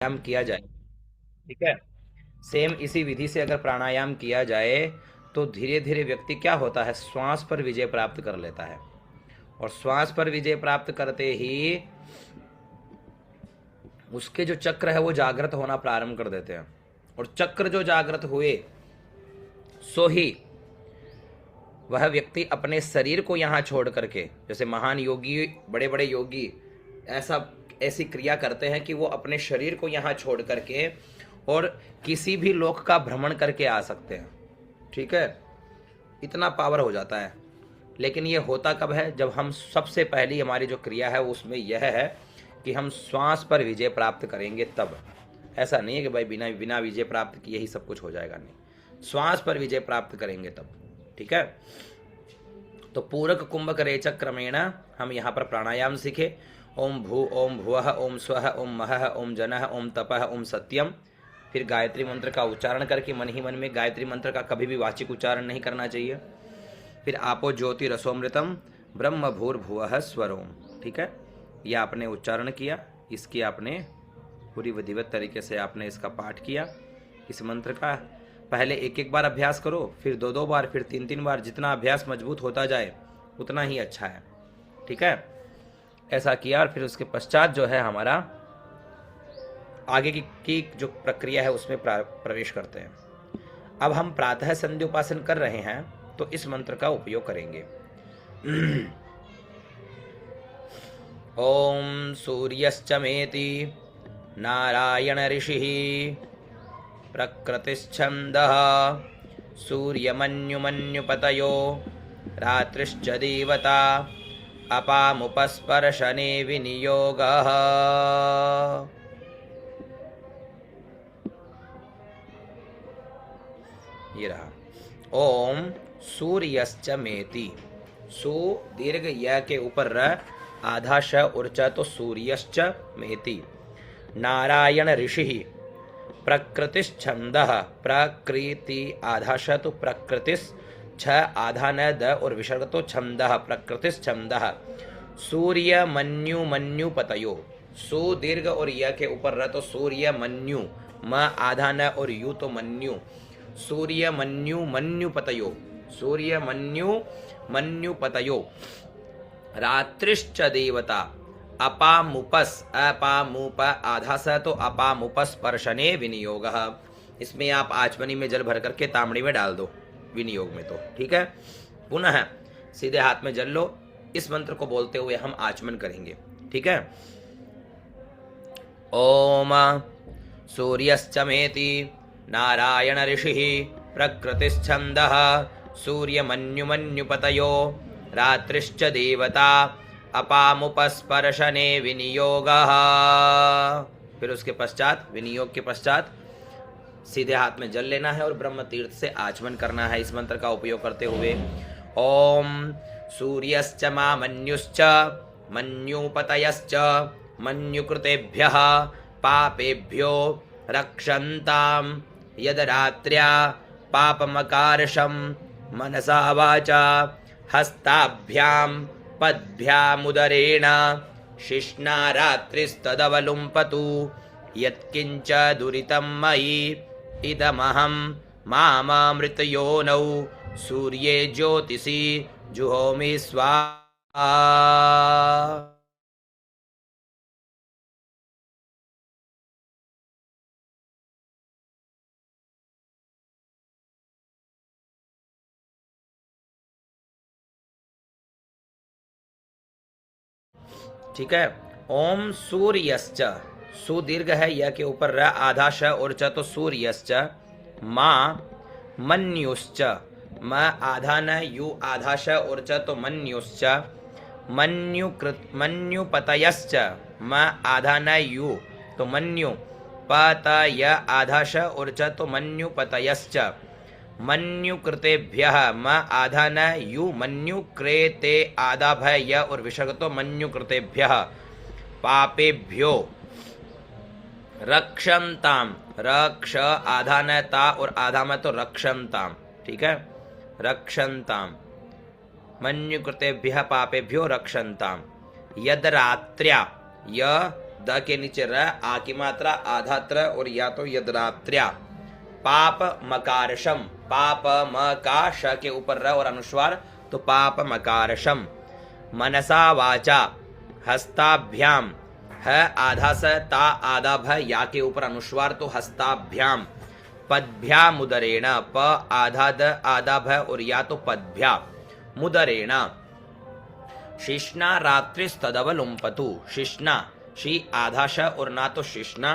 प्राणायाम किया जाए, ठीक है, सेम इसी विधि से अगर प्राणायाम किया जाए तो धीरे धीरे व्यक्ति क्या होता है, श्वास पर विजय प्राप्त कर लेता है। और श्वास पर विजय प्राप्त करते ही उसके जो चक्र है वो जागृत होना प्रारंभ कर देते हैं। और चक्र जो जागृत हुए सो ही वह व्यक्ति अपने शरीर को यहाँ छोड़ करके, जैसे महान योगी, बड़े बड़े योगी ऐसी क्रिया करते हैं कि वो अपने शरीर को यहाँ छोड़ करके और किसी भी लोक का भ्रमण करके आ सकते हैं, ठीक है, इतना पावर हो जाता है। लेकिन ये होता कब है, जब हम सबसे पहली हमारी जो क्रिया है उसमें यह है कि हम श्वास पर विजय प्राप्त करेंगे तब। ऐसा नहीं है कि भाई बिना बिना विजय प्राप्त किए ही सब कुछ हो जाएगा, नहीं, श्वास पर विजय प्राप्त करेंगे तब, ठीक है। तो पूरक कुंभक रेचक क्रमेण हम यहाँ पर प्राणायाम सीखे। ओम भू ओम भुवः ओम स्वः ओम महः ओम जनः ओम तपः ओम सत्यम। फिर गायत्री मंत्र का उच्चारण करके मन ही मन में, गायत्री मंत्र का कभी भी वाचिक उच्चारण नहीं करना चाहिए। फिर आपो ज्योति रसोमृतम ब्रह्म भूर्भुवः स्वरोम, ठीक है, यह आपने उच्चारण किया, इसकी आपने पूरी विधिवत तरीके से आपने इसका पाठ किया। इस मंत्र का पहले एक एक बार अभ्यास करो, फिर दो दो बार, फिर तीन तीन बार, जितना अभ्यास मजबूत होता जाए उतना ही अच्छा है, ठीक है। ऐसा किया और फिर उसके पश्चात जो है हमारा आगे की जो प्रक्रिया है उसमें प्रवेश करते हैं। अब हम प्रातः संध्या उपासन कर रहे हैं तो इस मंत्र का उपयोग करेंगे। ओम सूर्यश्चमेति नारायण ऋषि प्रकृतिश्छन्दः सूर्यमन्युमन्युपतयो रात्रिश्च देवता अपामुपस्पर्शने विनियोगः। ये रहा। ओम सूर्यश्चमेति, सु दीर्घ य के ऊपर र, आधा श और च तो सूर्यश्च मेति। नारायण ऋषि, प्रकृतिश्छन्दः, प्रकृति आधा श तो प्रकृतिस्, छ आधा न द और विसर्ग तो छन्दः, प्रकृतिश्छन्दः। सूर्य मन्यु मन्युपतयो, सु दीर्घ और य के ऊपर र तो सूर्य मन्यु, म आधा न और यु तो मन्यु, सूर्य मन्यु मन्युपतयो, सूर्य मन्यु मन्युपतयो। रात्रिश्च देवता अपामुपस, अपामुप आधा स तो अपामुपस्पर्शने विनियोगः। इसमें आप आचमनी में जल भर करके तांबड़ी में डाल दो, विनियोग में तो, ठीक है। पुनः सीधे हाथ में जल लो, इस मंत्र को बोलते हुए हम आचमन करेंगे, ठीक है। ओम सूर्यश्चमेति नारायण ऋषि प्रकृतिश्छन्दः सूर्यमन्युमन्युपतयो रात्रिश्च देवता अपामुपस्पर्शने विनियोगः। फिर उसके पश्चात, विनियोग के पश्चात सीधे हाथ में जल लेना है और ब्रह्म तीर्थ से आचमन करना है इस मंत्र का उपयोग करते हुए। ओम सूर्यश्च मामन्युश्च मन्युपतयश्च मन्युकृतेभ्यः पापेभ्यो रक्षन्ताम् यदरात्र्या पापमकारशं मनसा वाचा हस्ताभ्यां पद्भ्यामुदरेण शिश्ना रात्रिस्तदवलुम्पतु यत्किञ्च दुरितं मयि इदमहं मामामृतयोनौ सूर्ये ज्योतिषि जुहोमि स्वाहा। ठीक है। ओम सूर्यश्च, सु दीर्घ है य के ऊपर र, आधा श और च तो सूर्यश्च। माँ मन्युश्च, म आधा न यु आधा श और च तो मन्युश्च। मन्युपतयश्च, म आधा न यु तो मन्यु, पतय आधा श और च तो मन्युपतयश्च। मन्युकृतेभ्यः, म आधा न यु मन्युकृते आधा भय य और विसर्ग तो मन्युकृतेभ्यः। पापेभ्यो रक्षन्ताम, रक्ष आधा न ता और आधा में तो रक्षन्ताम, ठीक है, रक्षन्ताम। मन्युकृतेभ्यः पापेभ्यो रक्षन्ताम। यद रात्र्या, य द के नीचे र, आ की मात्रा, आधा त्र और या तो यद्रात्र्या। पाप मकारशम, पाप म का श के ऊपर र और अनुस्वार, तो पाप मकारशम। मनसा वाचा हस्ताभ्याम, है आधा स ता आधा भ, या के ऊपर अनुस्वार, तो हस्ताभ्याम। पद्भ्याम उदरेण, प आधा द आधा भ और या तो पद्भ्या मुदरेण। शिष्णा रात्रिस्तदवलुम्पतु, शिष्णा शी आधा श और ना तो शिष्णा,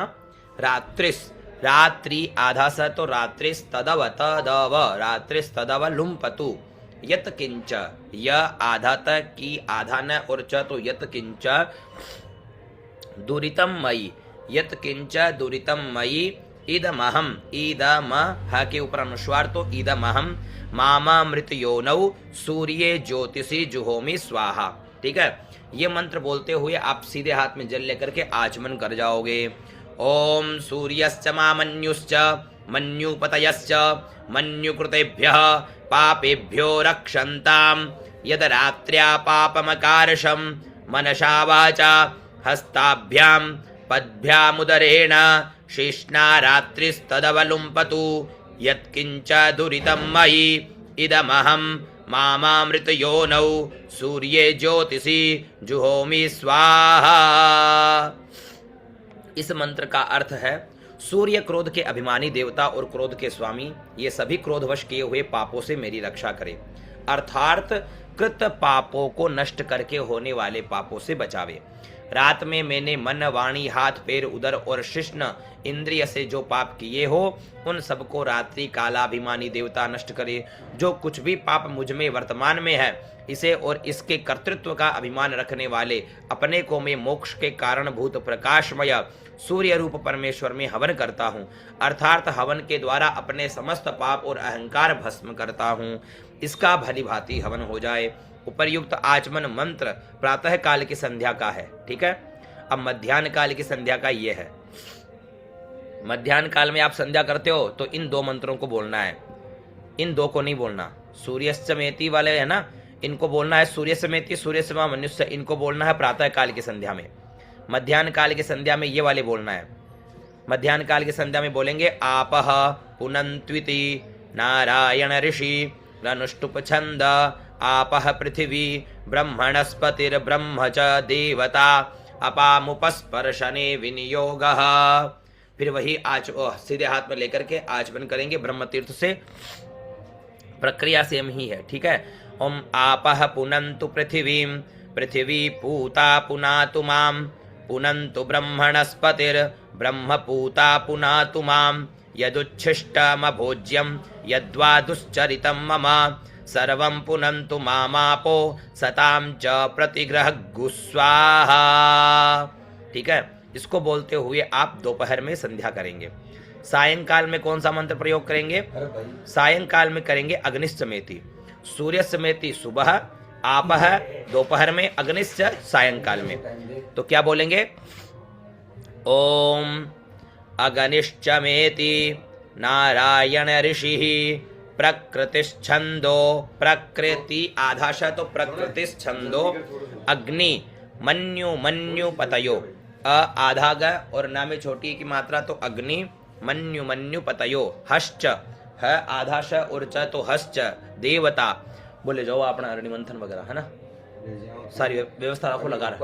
रात्रिस रात्रि आधा स तो रात्रिस, तदव तदव रात्रिस्तदव लुम्पतु। यत किंच, य आधा त की आधा न और च तो यत किंच दुरितम मयि, यत किंच दुरितम मयि। इदमहम, ईदम ह के ऊपर अनुस्वार, तो ईदमहम मामा मृत योनौ सूर्ये ज्योतिषी जुहोमी स्वाहा। ठीक है, ये मंत्र बोलते हुए आप सीधे हाथ में जल लेकर के आचमन कर जाओगे। ओम सूर्यश्च मामन्युश्च मन्युपतयश्च मन्युकृतेभ्यः पापेभ्यो रक्षन्ताम् यद रात्र्या पापमकारशं मनसा वाचा हस्ताभ्यां पद्भ्यामुदरेण शिष्णा रात्रिस्तदवलुम्पतु यत्किंच दुरितं मयि इदमहं मामामृतयोनौ सूर्ये ज्योतिषी जुहोमि स्वाहा। इस मंत्र का अर्थ है, सूर्य क्रोध के अभिमानी देवता और क्रोध के स्वामी, ये सभी क्रोधवश किए हुए पापों से मेरी रक्षा करे, अर्थात कृत पापों को नष्ट करके होने वाले पापों से बचावे। रात में मैंने मन, वाणी, हाथ, पैर, उदर और शिश्न इंद्रिय से जो पाप किए हो, उन सबको रात्रि कालाभिमानी देवता नष्ट करे। जो कुछ भी पाप मुझ में वर्तमान में है, इसे और इसके कर्तृत्व का अभिमान रखने वाले अपने को मैं मोक्ष के कारणभूत प्रकाशमय सूर्य रूप परमेश्वर में हवन करता हूँ, अर्थात हवन के द्वारा अपने समस्त पाप और अहंकार भस्म करता हूँ। इसका भली भांति हवन हो जाए। उपर्युक्त आचमन मंत्र प्रातः काल की संध्या का है। ठीक है, अब मध्याह्न काल की संध्या का ये है। मध्याह्न काल में आप संध्या करते हो तो इन दो मंत्रों को बोलना है, इन दो को नहीं बोलना। सूर्यस्तमेति वाले है ना, इनको बोलना है सूर्य समेति, सूर्य समा मनुष्य, इनको बोलना है प्रातः काल की संध्या में। मध्याह्न काल की संध्या में ये वाले बोलना है। मध्याह्न काल की संध्या में बोलेंगे आपह पुनन्त्विति नारायण ऋषि रनुष्टुप छंद आपह पृथिवी ब्रह्मणस्पतिर्ब्रह्म च देवता अपामुपस्पर्शने विनियोगः। फिर वही सीधे हाथ में लेकर के आचमन करेंगे ब्रह्म तीर्थ से। प्रक्रिया सेम ही है। ठीक है, ओम आपह पुनन्तु पृथिवीं पृथिवी पूता पुनातु मां पुनन्तु ब्रह्मणस्पतिर्ब्रह्म पूता पुनातु मां यदुच्छिष्टमभोज्यं यद्वा दुश्चरितं मम सर्वं पुनन्तु मामापो सतां च प्रतिग्रहगु स्वाहा। ठीक है, इसको बोलते हुए आप दोपहर में संध्या करेंगे। सायंकाल में कौन सा मंत्र प्रयोग करेंगे? सायंकाल में करेंगे अग्निश्चमेति। सूर्य समेति सुबह, आपह दोपहर में, अग्निश्च सायंकाल में। तो क्या बोलेंगे? ओम अग्निश्चमेति नारायण ऋषिः प्रकृतिश्छंदो, प्रकृति आधाश तो प्रकृतिश्छंदो अग्नि मन्यु मन्यु पतयो, अ आधा ग और ना में छोटी की मात्रा तो अग्नि मन्यु मन्यु पतयो, हश्च है आधा श और च तो हश्च देवता। बोले जाओ अपना अरणि मंथन वगैरह है ना, सारी व्यवस्था रखो लगा रहा।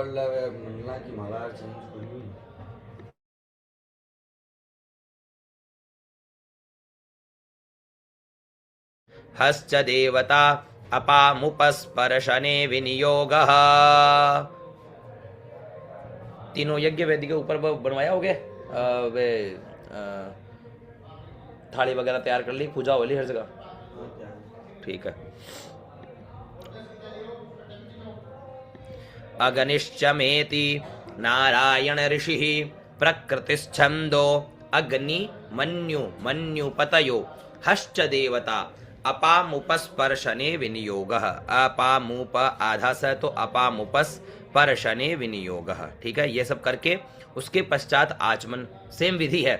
हश्च देवता अपामुपस्पर्शने विनियोगः। तीनों यज्ञ वेदी के ऊपर बनवाया हो गया, वे थाली वगैरह तैयार कर ली, पूजा हो ली हर जगह। ठीक है, अग्निश्चमेति नारायण ऋषिः प्रकृतिश्छंदो अग्नि मन्यु मन्यु पतयो हश्च देवता अपामुपस्पर्शने विनियोगः। अपामुप आधा स तो अपामुपस्पर्शने विनियोगः। ठीक है, ये सब करके उसके पश्चात आचमन सेम विधि है।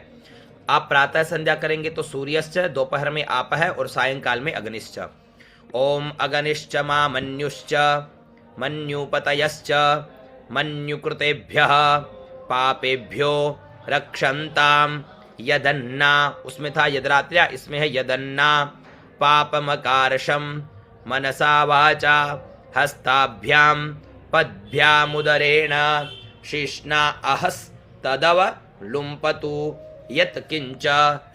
आप प्रातः संध्या करेंगे तो सूर्यश्च, दोपहर में आपः और सायंकाल में अग्निश्च। ओम अग्निश्च मा मन्युश्च मन्युपतयश्च मन्युकृतेभ्यः पापेभ्यो रक्षन्ताम यदन्ना, उसमें था यदरात्र्या, इसमें है यदन्ना पापमकारशम मनसा वाचा हस्ताभ्यां पद्भ्यामुदरेण शिष्णा अहस्तदव लुम्पतु यत किंच,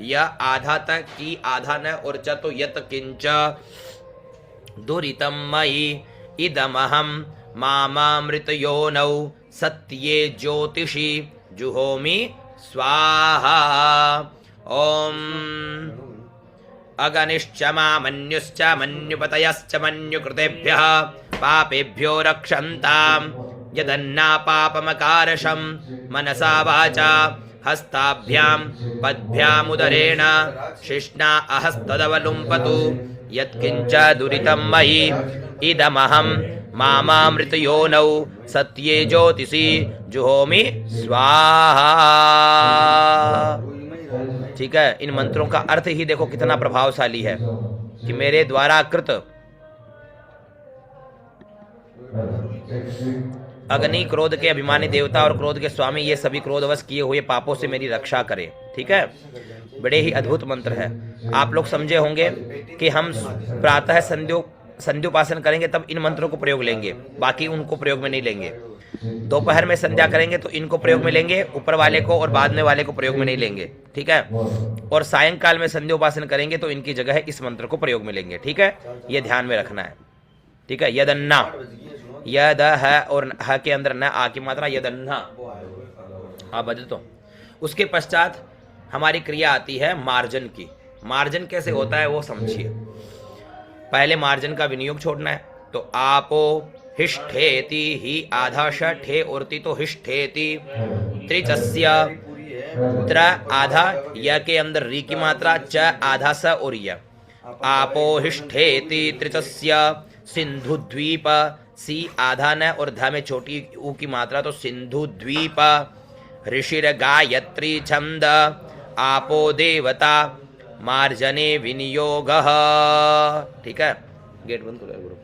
य आधा तक की आधा न और च तो यत किंच दुरितं मयि इदमहं मामामृतयोनौ सत्ये ज्योतिषि जुहोमि स्वाहा। ओम अगनिश्च मामन्युश्च मन्युपतयश्च मन्युकृतेभ्यः पापेभ्यो रक्षन्ताम् यदन्ना पापमकारशं मनसा वाचा हस्ताभ्यां पद्भ्यामुदरेण शिष्णा अहस्तदवलुम्पतु यत्किंच दुरितं मयि इदमहं मामामृतयोनौ सत्ये ज्योतिषि जुहोमि स्वाहा। ठीक है, इन मंत्रों का अर्थ ही देखो कितना प्रभावशाली है कि मेरे द्वारा कृत अग्नि क्रोध के अभिमानी देवता और क्रोध के स्वामी ये सभी क्रोधवश किए हुए पापों से मेरी रक्षा करें। ठीक है, बड़े ही अद्भुत मंत्र है। आप लोग समझे होंगे कि हम प्रातः संध्योपासन करेंगे तब इन मंत्रों को प्रयोग लेंगे, बाकी उनको प्रयोग में नहीं लेंगे। दोपहर में संध्या करेंगे तो इनको प्रयोग में लेंगे, ऊपर वाले को और बाद में वाले को प्रयोग में नहीं लेंगे। ठीक है, और सायंकाल में संध्योपासन करेंगे तो इनकी जगह इस मंत्र को प्रयोग में लेंगे। ठीक है, ये ध्यान में रखना है। ठीक है, यदन्ना, यद है और ह के अंदर न आ की मात्रा, यदन्ना हाँ बजे तो। उसके पश्चात हमारी क्रिया आती है मार्जन की। मार्जन कैसे होता है वो समझिए। पहले मार्जन का विनियोग छोड़ना है, तो आपो हिष्ठेति, ही आधा षठे और ती तो हिष्ठेति, त्रिचस्य त्र आधा, य के अंदर री की मात्रा, च आधा स और य। आपो हिष्ठेति त्रिचस्य सिंधु द्वीप, सी आधा न और ध में छोटी ऊ की मात्रा, तो सिंधु द्वीप। ऋषिर गायत्री छंद, आपो देवता मार्जने विनियोगः। ठीक है, गेट बंद करो गुरु।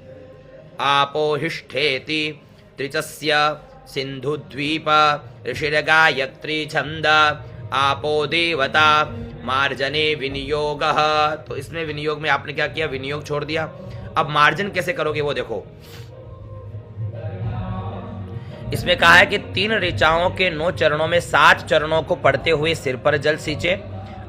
आपो हिष्ठेति त्रिचस्य सिंधु द्वीप, ऋषिर गायत्री छंद, आपो देवता मार्जने विनियोगः। तो इसमें विनियोग में आपने क्या किया, विनियोग छोड़ दिया। अब मार्जन कैसे करोगे वो देखो। इसमें कहा है कि 3 ऋचाओं के 9 चरणों में 60 चरणों को पढ़ते हुए सिर पर जल सींचे,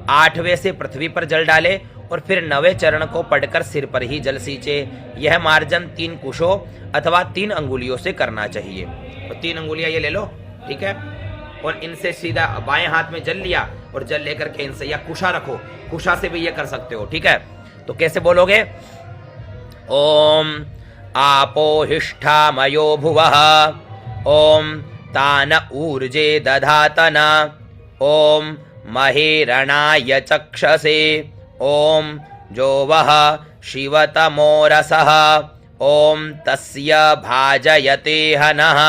8वें से पृथ्वी पर जल डाले और फिर 9वें चरण को पढ़कर सिर पर ही जल सींचे। यह मार्जन 3 कुशों अथवा 3 अंगुलियों से करना चाहिए। तो 3 अंगुलियां ये ले लो, ठीक है, और इनसे सीधा बाएं हाथ में जल लिया और जल लेकर के इनसे, या कुशा रखो, कुशा से भी ये कर सकते हो। ठीक है, तो कैसे बोलोगे, ओम आपो हिष्ठामयो भुवः, ओम तान ऊर्जे दधातन, ओम महेरणाय चक्षसे, ओम जोवः शिवतमोरसः, ओम तस्य भाजयते हनः,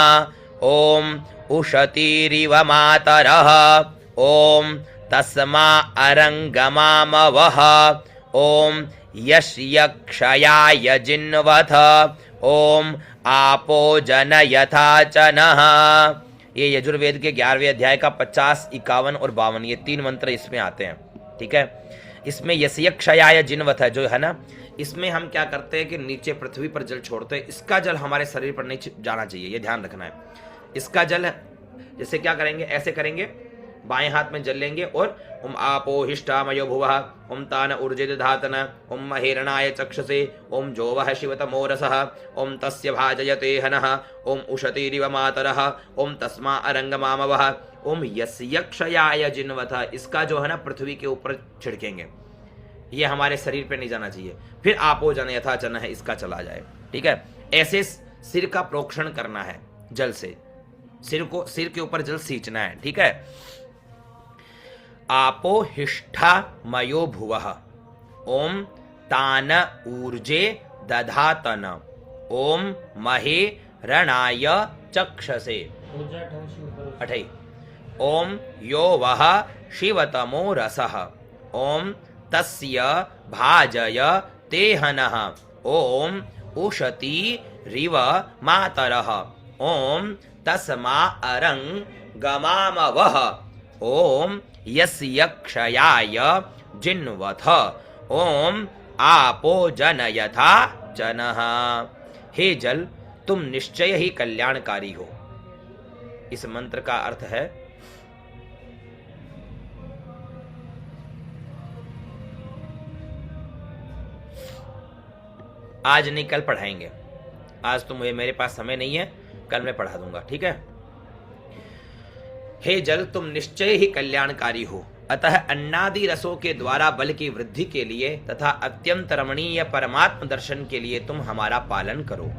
ओम उशतीरिव मातरः, ओम तस्मा अरंगमामवः, ओम यक्ष्याय जिन्वथ, ओम आपो जन यथाचनः। ये यजुर्वेद के 11वें अध्याय का 50, 51 और 52 ये 3 मंत्र इसमें आते हैं। ठीक है, इसमें यस्यक्षयाय जिन्वथ है जो है ना, इसमें हम क्या करते हैं कि नीचे पृथ्वी पर जल छोड़ते हैं। इसका जल हमारे शरीर पर नहीं जाना चाहिए, ये ध्यान रखना है। इसका जल जैसे क्या करेंगे, ऐसे करेंगे, बाएं हाथ में जल लेंगे और ओम आपो हिष्ठामयो भुवः, ओम तान ऊर्जे दधातन, ओम महेरणाय चक्षसे, ओम जोवः शिवतमोरसः, ओम तस्य भाजयते हनः, ओम उशतीरिव मातरः, ओम तस्मा अरंगमामवः, ओम यस्यक्षयाय जिन्वथ। इसका जो है ना पृथ्वी के ऊपर छिड़केंगे, ये हमारे शरीर पे नहीं जाना चाहिए। फिर आपो जन यथाचन है, इसका चला जाए। ठीक है, ऐसे सिर का प्रोक्षण करना है जल से, सिर के ऊपर जल सींचना है। ठीक है, आपो हिष्ठा मयो भुवः, ओम तान ऊर्जे दधातन, ओम महे रणाय चक्षसे, 8 ओम यो वः शिवतमो रसः, ओम तस्य भाजय ते हनः, ओम उशती रिव मातरः, ओम तस्मा अरंग गमाम वह ओम यस्य क्षयाय जिन्वथ ओम आपो जनयथा जनः। हे जल तुम निश्चय ही कल्याणकारी हो। इस मंत्र का अर्थ है आज नहीं कल पढ़ाएंगे, आज तो मेरे पास समय नहीं है, कल मैं पढ़ा दूंगा, ठीक है। हे जल तुम निश्चय ही कल्याणकारी हो, अतः अन्नादि रसों के द्वारा बल की वृद्धि के लिए तथा अत्यंत रमणीय परमात्म दर्शन के लिए तुम हमारा पालन करो।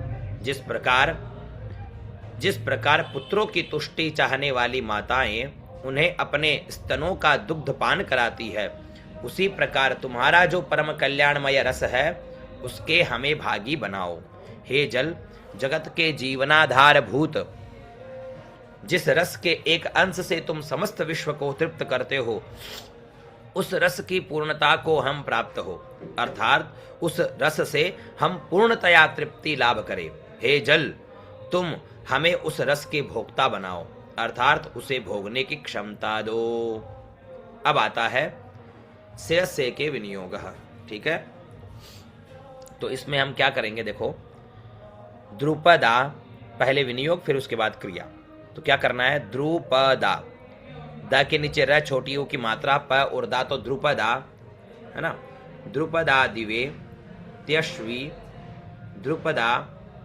जिस प्रकार पुत्रों की तुष्टि चाहने वाली माताएं उन्हें अपने स्तनों का दुग्ध पान कराती है, उसी प्रकार तुम्हारा जो परम कल्याणमय रस है उसके हमें भागी बनाओ। हे जल जगत के जीवनाधार भूत जिस रस के एक अंश से तुम समस्त विश्व को तृप्त करते हो, उस रस की पूर्णता को हम प्राप्त हो, अर्थात उस रस से हम पूर्णतया तृप्ति लाभ करें। हे जल तुम हमें उस रस के भोक्ता बनाओ, अर्थात उसे भोगने की क्षमता दो। अब आता है श्रेयसे के विनियोग, ठीक है। तो इसमें हम क्या करेंगे, देखो द्रुपदा, पहले विनियोग फिर उसके बाद क्रिया। तो क्या करना है, द्रुपदा, द के नीचे र छोटी ऊ की मात्रा, प और दा, तो द्रुपदा है ना। द्रुपदा दिवे त्यश्वी, द्रुपदा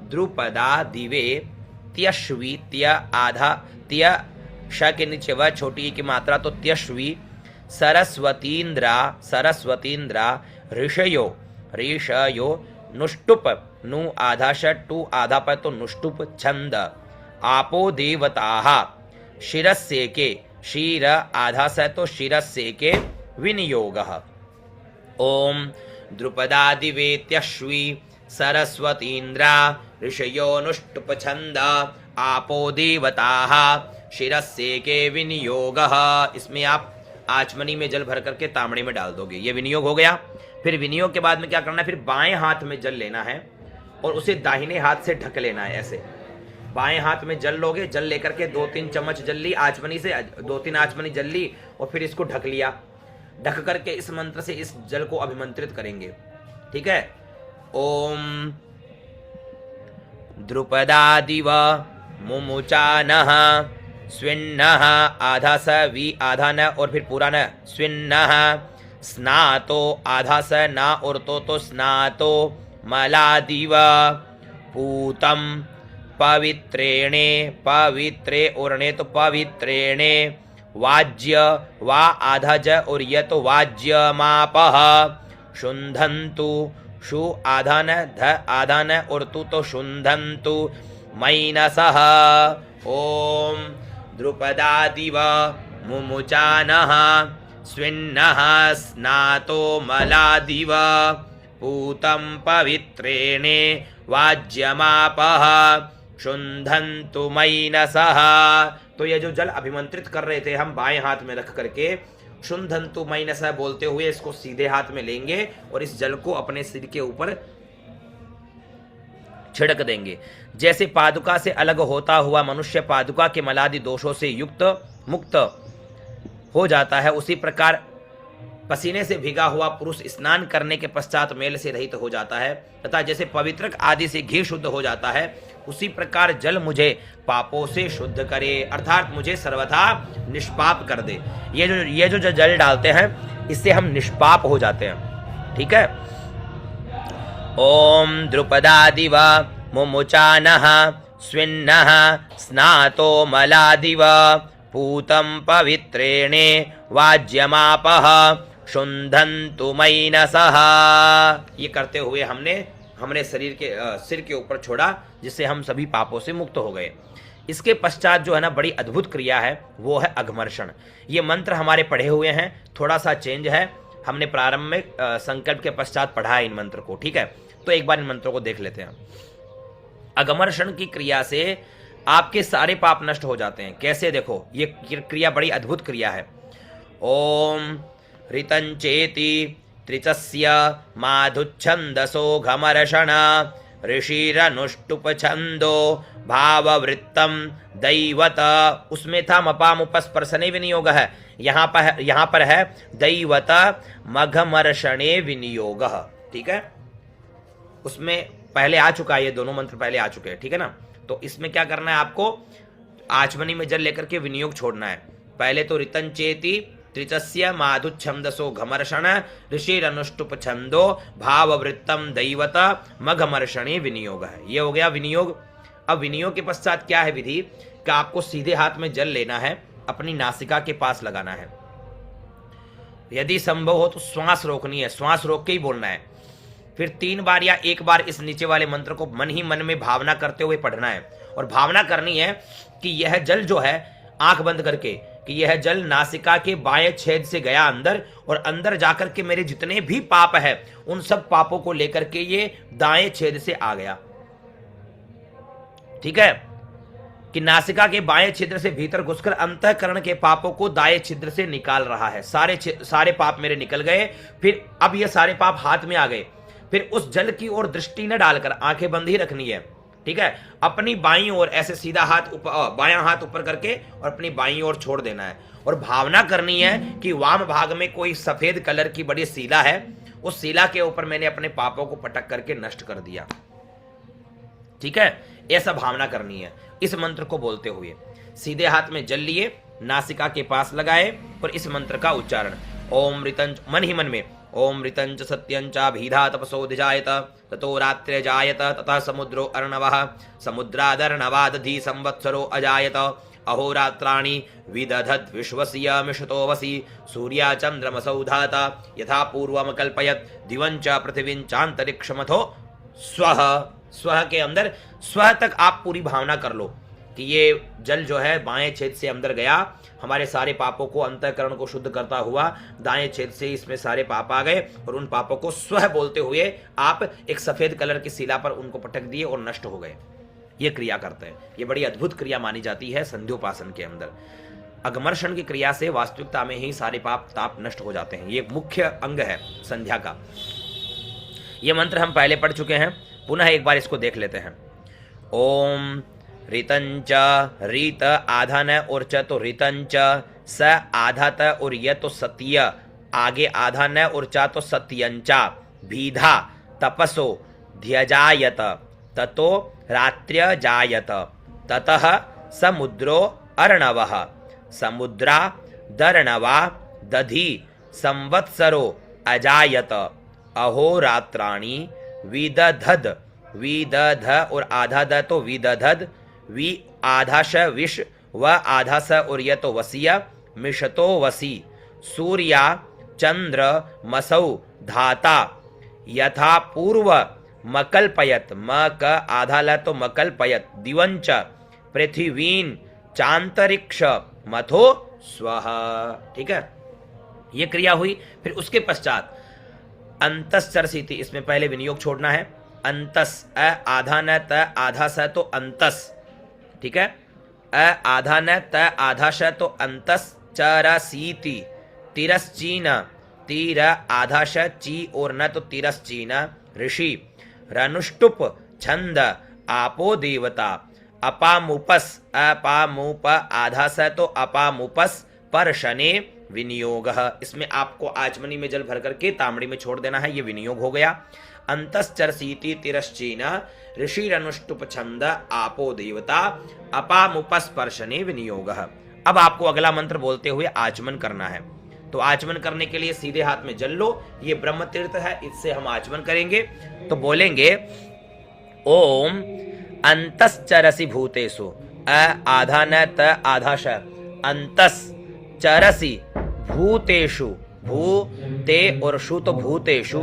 द्रुपदा दिवे त्यश्वी, त्य आधा, त्य श के नीचे व छोटी की मात्रा तो त्यश्वी, सरस्वतीन्द्रा सरस्वतीन्द्रा, ऋषयो ऋषयो, नुष्टुप नु आधा ष टू आधा पर तो नुष्टुप छंद, आपो देवताः शिरस्से के, शीर आधा स तो शिरस्से के विनियोगः। ओम द्रुपदा दिवे त्यश्वी सरस्वतीन्द्रा ऋषयो नुष्टुप छंद, आपो देवताः शिरस्से के विनियोगः। इसमें आप आचमनी में जल भर करके तांबड़े में डाल दोगे, ये विनियोग हो गया। फिर विनियोग के बाद में क्या करना है, फिर बाएं हाथ में जल लेना है और उसे दाहिने हाथ से ढक लेना है। ऐसे बाएं हाथ में जल लोगे, जल लेकर के 2-3 चम्मच जल ली आचमनी से, 2-3 आचमनी जल ली और फिर इसको ढक लिया। ढक करके इस मंत्र से इस जल को अभिमंत्रित करेंगे, ठीक है। ओम द्रुपदादिव मुमुचानः स्विन्नः, आधा स वी आधा न और फिर पूरा न, स्विन्नः स्नातो आधा स ना और तो स्नातो, मलादिव पूतम पवित्रेणे, पवित्रे और ने तो पवित्रेणे, वाज्य वा आधा ज और य तो वाज्य मापः, शुंधन्तु शु आधा न ध आधा न और तू तो शुंधन्तु, मैनसः। ओम द्रुपदादिव मुमुचानः स्विन्नः स्नातो मलादिव पूतं पवित्रेणे वाज्यमापः शुंधन्तु मैनसः। तो ये जो जल अभिमंत्रित कर रहे थे हम बाएं हाथ में रख करके, शुंधन्तु मैनसः बोलते हुए इसको सीधे हाथ में लेंगे और इस जल को अपने सिर के ऊपर छिड़क देंगे। जैसे पादुका से अलग होता हुआ मनुष्य पादुका के मलादि दोषों से युक्त मुक्त हो जाता है, उसी प्रकार पसीने से भिगा हुआ पुरुष स्नान करने के पश्चात मेल से रहित हो जाता है, तथा जैसे पवित्रक आदि से घी शुद्ध हो जाता है, उसी प्रकार जल मुझे पापों से शुद्ध करे, अर्थात मुझे सर्वथा निष्पाप कर दे। ये जो जल डालते हैं इससे हम निष्पाप हो जाते हैं, ठीक है। ओम द्रुपदादिव मुमुचानः स्विन्नः स्नातो मलादिव पूतं पवित्रेणे वाज्यमापः शुंधन्तु मैनसः। ये करते हुए हमने सिर के ऊपर छोड़ा, जिससे हम सभी पापों से मुक्त हो गए। इसके पश्चात जो है ना बड़ी अद्भुत क्रिया है वो है अघमर्षण। ये मंत्र हमारे पढ़े हुए हैं, थोड़ा सा चेंज है, हमने प्रारंभ में संकल्प के पश्चात पढ़ा है इन मंत्र को, ठीक है। तो एक बार इन मंत्रों को देख लेते हैं। अघमर्षण की क्रिया से आपके सारे पाप नष्ट हो जाते हैं। कैसे, देखो ये क्रिया बड़ी अद्भुत क्रिया है। ओम ऋतंचेति त्रिचस्य माधुच्छन्दसो घमर्षण ऋषिरनुष्टुप छंदो भाववृत्तम दैवत, उसमें था मपामुपस्पर्शने विनियोग है, यहाँ पर है दैवत मघमर्षणे विनियोग। ठीक है, उसमें पहले आ चुका है, ये दोनों मंत्र पहले आ चुके हैं। ठीक है ना, तो इसमें क्या करना है आपको, आचमनी में जल लेकर के विनियोग छोड़ना है। पहले तो ऋतं चेति त्रिचस्य माधुच्छंदसो घमर्षण ऋषिरनुष्टुप छंदो भाववृत्तम दैवत मघमर्षणे विनियोग है, ये हो गया विनियोग। अब विनियोग के पश्चात क्या है विधि, कि आपको सीधे हाथ में जल लेना है, अपनी नासिका के पास लगाना है, यदि संभव हो तो श्वास रोकनी है, श्वास रोक के ही बोलना है। फिर 3 बार या 1 बार इस नीचे वाले मंत्र को मन ही मन में भावना करते हुए पढ़ना है, और भावना करनी है कि यह जल जो है, आंख बंद करके, कि यह जल नासिका के बाएं छेद से गया अंदर, और अंदर जाकर के मेरे जितने भी पाप है उन सब पापों को लेकर के ये दाएं छेद से आ गया। ठीक है, कि नासिका के बाएं छिद्र से भीतर घुसकर अंतःकरण के पापों को दाएं छिद्र से निकाल रहा है। सारे पाप मेरे निकल गए। फिर अब ये सारे पाप हाथ में आ गए, फिर उस जल की ओर दृष्टि न डालकर आंखें बंद ही रखनी है। ठीक है, अपनी बाईं ओर ऐसे सीधा हाथ ऊपर, बायां हाथ ऊपर करके और अपनी बाईं ओर छोड़ देना है, और भावना करनी है कि वाम भाग में कोई सफेद कलर की बड़ी सीला है, उस सीला के ऊपर मैंने अपने पापों को पटक करके नष्ट कर दिया। ठीक है, ऐसा भावना करनी है इस मंत्र को बोलते हुए। सीधे हाथ में जल लिए, नासिका के पास लगाए और इस मंत्र का उच्चारण, ओम ऋतंच, मन ही मन में, ओम ऋतंच सत्यंचाभिधा तपसोधिजायत ततो रात्रे जायत ततः समुद्रो अर्णवः समुद्रादर्णवादधि संवत्सरो अजायत अहोरात्राणि विदधत् विश्वस्य मिषतो वसि सूर्या चंद्रमसौ धाता यथा पूर्वमकल्पयत् दिवंच पृथिवींचांतरिक्षमथो स्वः। स्वः के अंदर स्वः तक आप पूरी भावना कर लो कि ये जल जो है बाएं छेद से अंदर गया, हमारे सारे पापों को, अंतःकरण को शुद्ध करता हुआ दाएं छेद से इसमें सारे पाप आ गए, और उन पापों को स्वः बोलते हुए आप एक सफेद कलर की शिला पर उनको पटक दिए और नष्ट हो गए। ये क्रिया करते हैं, ये बड़ी अद्भुत क्रिया मानी जाती है संध्योपासन के अंदर। अगमर्षण की क्रिया से वास्तविकता में ही सारे पाप ताप नष्ट हो जाते हैं। ये मुख्य अंग है संध्या का। ये मंत्र हम पहले पढ़ चुके हैं, पुनः एक बार इसको देख लेते हैं। ओम ऋतंच, रीत आधा न और च तो ऋतंच, स आधा त और य तो सत्य, आगे आधा न और चा तो सत्यंचा, भीधा तपसो ध्यजायत ततो रात्र्य जायत ततः समुद्रो अर्णवः समुद्रा दर्णवा दधि संवत्सरो अजायत अहोरात्राणि विदधद, विदध और आधा द तो विदधद, वि आधा श विष व आधा स और य तो वसीय, मिषतो वसी सूर्या चंद्र मसौ धाता यथा पूर्व मकल्पयत, म क आधा ल तो मकल्पयत, दिवंच पृथ्वीन चांतरिक्ष मथो स्वः। ठीक है, ये क्रिया हुई। फिर उसके पश्चात अंतस चरसीति, इसमें पहले विनियोग छोड़ना है। अंतस, अ आधा न त आधा स तो अंतस। ठीक है, अ आधा न त आधा श तो अंतस चरसीति, तिरश्चीन, तीर आधा श ची और न तो तिरश्चीन, ऋषि रनुष्टुप छंद आपो देवता, अपामुपस, अपामुप आधा स तो अपामुपस परशने विनियोग। इसमें आपको आचमनी में जल भर करके तांबड़ी में छोड़ देना है, ये विनियोग हो गया। अंतश्चरसीति तिरश्चीन ऋषिरनुष्टुप छंद आपो देवता अपामुपस्पर्शने विनियोग। अब आपको अगला मंत्र बोलते हुए आचमन करना है। तो आचमन करने के लिए सीधे हाथ में जल लो, ये ब्रह्म तीर्थ है, इससे हम आचमन करेंगे। तो बोलेंगे ओम अंतश्चरसि भूतेषु, अ आधा न त आधा श, अंतस चरसि भूतेषु, भूते और शु तो भूतेषु,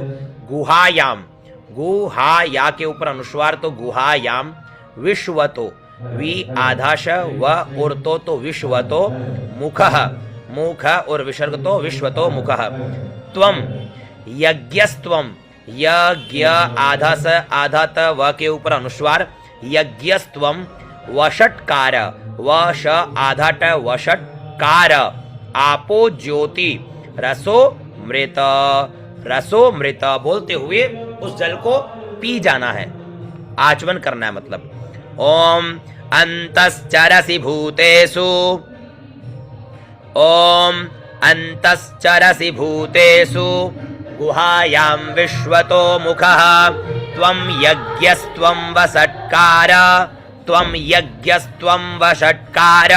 गुहायाम, गुहाया के ऊपर अनुस्वार तो गुहायाम, विश्वतो, वि आधाश व और तो विश्वतो, मुखः, मुख और विसर्ग तो विश्वतो मुखः, त्वम यज्ञस्त्वम, यज्ञ आधा स आधा त व के ऊपर अनुस्वार, यज्ञस्त्वम, वषट्कार, वश आधा ट वषट्कार, आपो ज्योति, रसो मृत, रसो मृत बोलते हुए उस जल को पी जाना है, आचमन करना है। मतलब ओम अंतश्चरसि भूतेषु ओम अंतश्चरसि भूतेषु गुहायां विश्वतो मुखः त्वं यज्ञस्त्वं वषट्कार त्वं यज्ञस्त्वं वषट्कार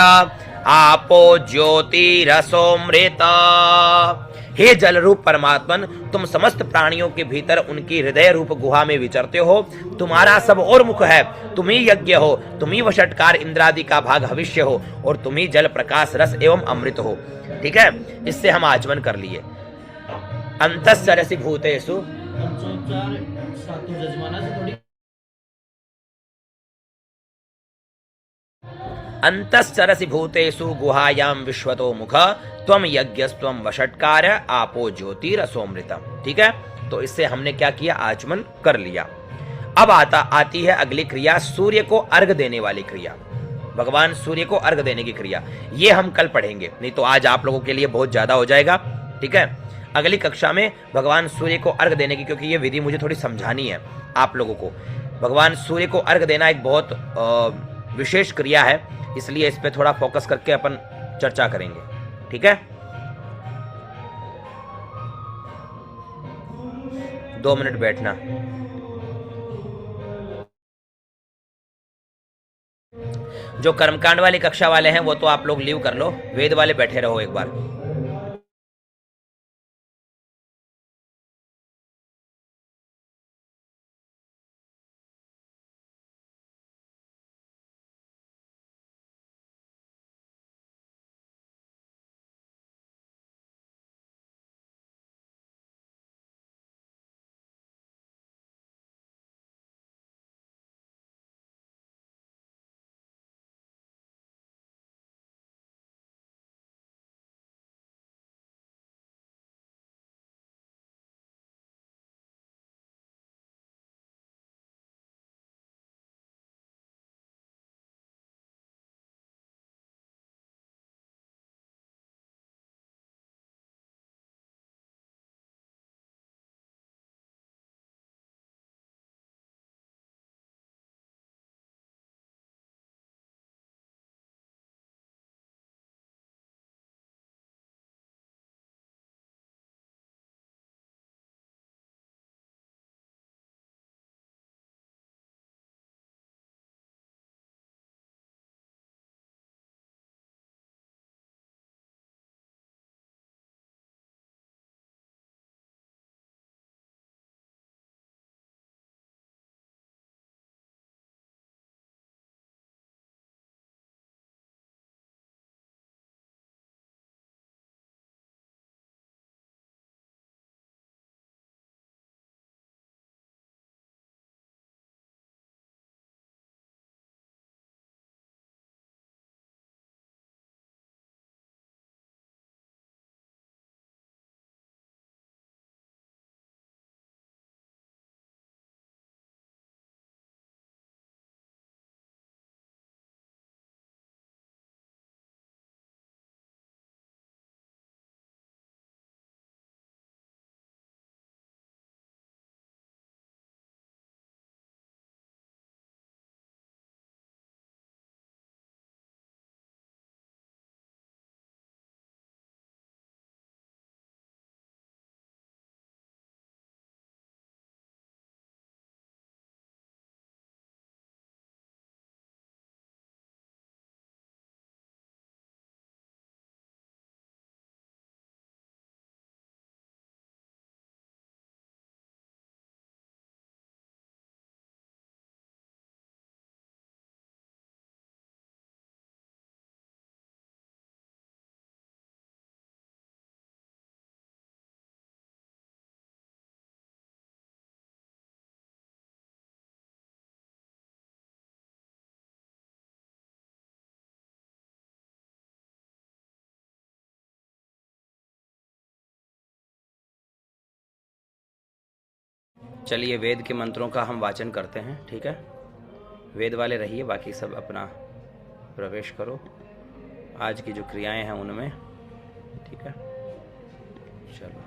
आपो ज्योतिरसोमृत। हे जल रूप परमात्मन, तुम समस्त प्राणियों के भीतर उनकी हृदय रूप गुहा में विचरते हो। तुम्हारा सब और मुख है, तुम ही यज्ञ हो, तुम ही वषट्कार इंद्रादि का भाग हविष्य हो, और तुम ही जल प्रकाश रस एवं अमृत हो। ठीक है, इससे हम आचमन कर लिए। अंतश्चरसि भूतेषु अंतश्चरसि भूतेषु गुहायां विश्वतो मुख त्वं यज्ञस्त्वं वषट्कार आपो ज्योतिरसोमृतम। ठीक है, तो इससे हमने क्या किया, आचमन कर लिया। अब आती है अगली क्रिया, सूर्य को अर्घ देने वाली क्रिया, भगवान सूर्य को अर्घ देने की क्रिया। ये हम कल पढ़ेंगे, नहीं तो आज आप लोगों के लिए बहुत ज्यादा हो जाएगा। ठीक है, अगली कक्षा में भगवान सूर्य को अर्घ देने की, क्योंकि ये विधि मुझे थोड़ी समझानी है आप लोगों को। भगवान सूर्य को अर्घ देना एक बहुत विशेष क्रिया है, इसलिए इस पे थोड़ा फोकस करके अपन चर्चा करेंगे। ठीक है, 2 मिनट बैठना। जो कर्मकांड वाली कक्षा वाले हैं वो तो आप लोग लीव कर लो, वेद वाले बैठे रहो एक बार। चलिए वेद के मंत्रों का हम वाचन करते हैं। ठीक है, वेद वाले रहिए, बाकी सब अपना प्रवेश करो आज की जो क्रियाएं हैं उनमें। ठीक है, चलो।